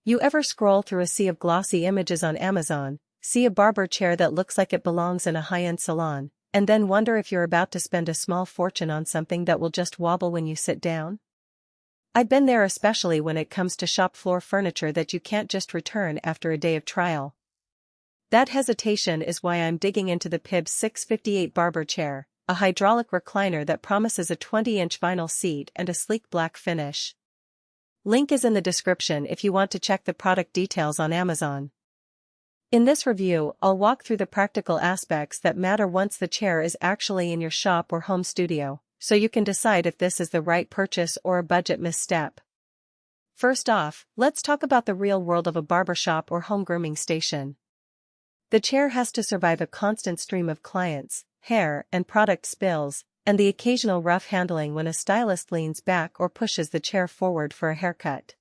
You ever scroll through a sea of glossy images on Amazon, see a Barber chair that looks like it belongs in a high-end salon, and then wonder if you're about to spend a small fortune on something that will just wobble when you sit down? I've been there, especially when it comes to shop floor furniture that you can't just return after a day of trial. That hesitation is why I'm digging into the Pibbs 658 Barber chair, a hydraulic recliner that promises a 20-inch vinyl seat and a sleek black finish. Link is in the description if you want to check the product details on Amazon. In this review, I'll walk through the practical aspects that matter once the chair is actually in your shop or home studio, so you can decide if this is the right purchase or a budget misstep. First off, let's talk about the real world of a barbershop or home grooming station. The chair has to survive a constant stream of clients, hair, and product spills, and the occasional rough handling when a stylist leans back or pushes the chair forward for a haircut.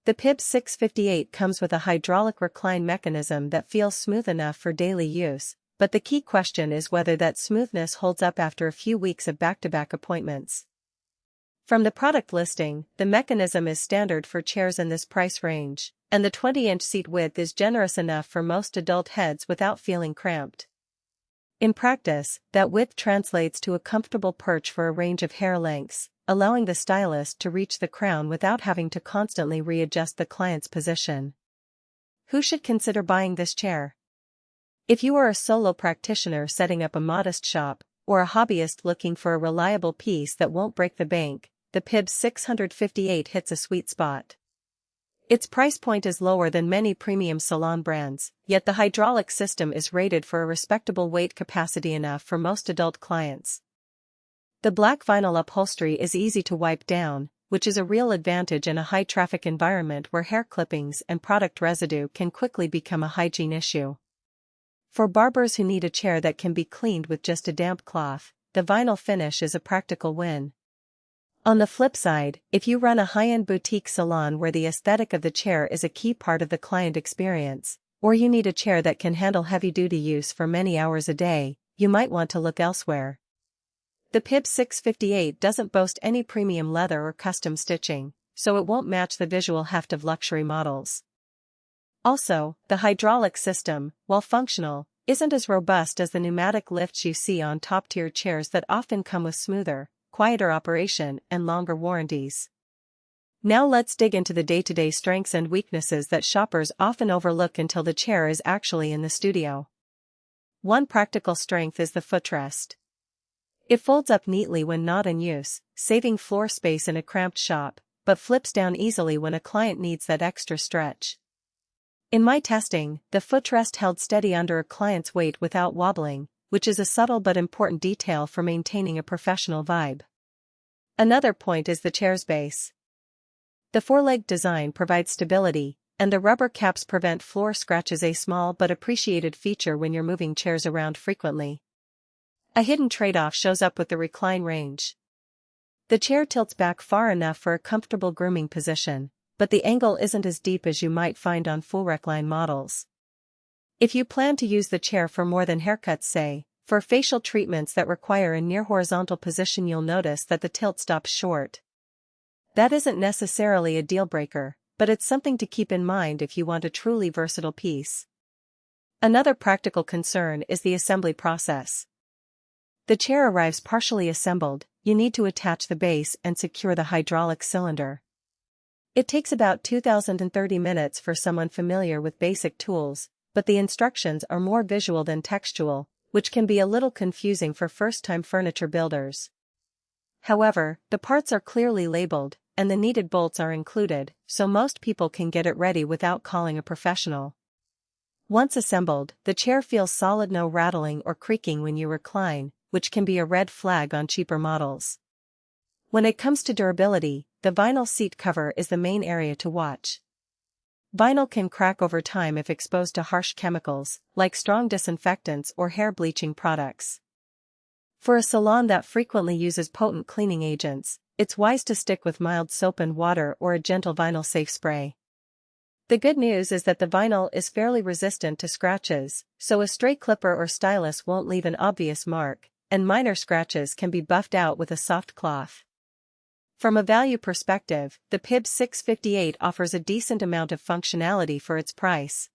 The Pibbs 658 comes with a hydraulic recline mechanism that feels smooth enough for daily use, but the key question is whether that smoothness holds up after a few weeks of back-to-back appointments. From the product listing, the mechanism is standard for chairs in this price range, and the 20-inch seat width is generous enough for most adult heads without feeling cramped. In practice, that width translates to a comfortable perch for a range of hair lengths, allowing the stylist to reach the crown without having to constantly readjust the client's position. Who should consider buying this chair? If you are a solo practitioner setting up a modest shop, or a hobbyist looking for a reliable piece that won't break the bank, the Pibbs 658 hits a sweet spot. Its price point is lower than many premium salon brands, yet the hydraulic system is rated for a respectable weight capacity enough for most adult clients. The black vinyl upholstery is easy to wipe down, which is a real advantage in a high-traffic environment where hair clippings and product residue can quickly become a hygiene issue. For barbers who need a chair that can be cleaned with just a damp cloth, the vinyl finish is a practical win. On the flip side, if you run a high-end boutique salon where the aesthetic of the chair is a key part of the client experience, or you need a chair that can handle heavy-duty use for many hours a day, you might want to look elsewhere. The Pibbs 658 doesn't boast any premium leather or custom stitching, so it won't match the visual heft of luxury models. Also, the hydraulic system, while functional, isn't as robust as the pneumatic lifts you see on top-tier chairs that often come with smoother, quieter operation and longer warranties. Now let's dig into the day-to-day strengths and weaknesses that shoppers often overlook until the chair is actually in the studio. One practical strength is the footrest. It folds up neatly when not in use, saving floor space in a cramped shop, but flips down easily when a client needs that extra stretch. In my testing, the footrest held steady under a client's weight without wobbling, which is a subtle but important detail for maintaining a professional vibe. Another point is the chair's base. The four-leg design provides stability, and the rubber caps prevent floor scratches, a small but appreciated feature when you're moving chairs around frequently. A hidden trade-off shows up with the recline range. The chair tilts back far enough for a comfortable grooming position, but the angle isn't as deep as you might find on full recline models. If you plan to use the chair for more than haircuts, say, for facial treatments that require a near horizontal position, you'll notice that the tilt stops short. That isn't necessarily a deal breaker, but it's something to keep in mind if you want a truly versatile piece. Another practical concern is the assembly process. The chair arrives partially assembled, you need to attach the base and secure the hydraulic cylinder. It takes about 2,030 minutes for someone familiar with basic tools, but the instructions are more visual than textual, which can be a little confusing for first-time furniture builders. However, the parts are clearly labeled, and the needed bolts are included, so most people can get it ready without calling a professional. Once assembled, the chair feels solid, no rattling or creaking when you recline, which can be a red flag on cheaper models. When it comes to durability, the vinyl seat cover is the main area to watch. Vinyl can crack over time if exposed to harsh chemicals, like strong disinfectants or hair bleaching products. For a salon that frequently uses potent cleaning agents, it's wise to stick with mild soap and water or a gentle vinyl-safe spray. The good news is that the vinyl is fairly resistant to scratches, so a stray clipper or stylus won't leave an obvious mark, and minor scratches can be buffed out with a soft cloth. From a value perspective, the Pibbs 658 offers a decent amount of functionality for its price.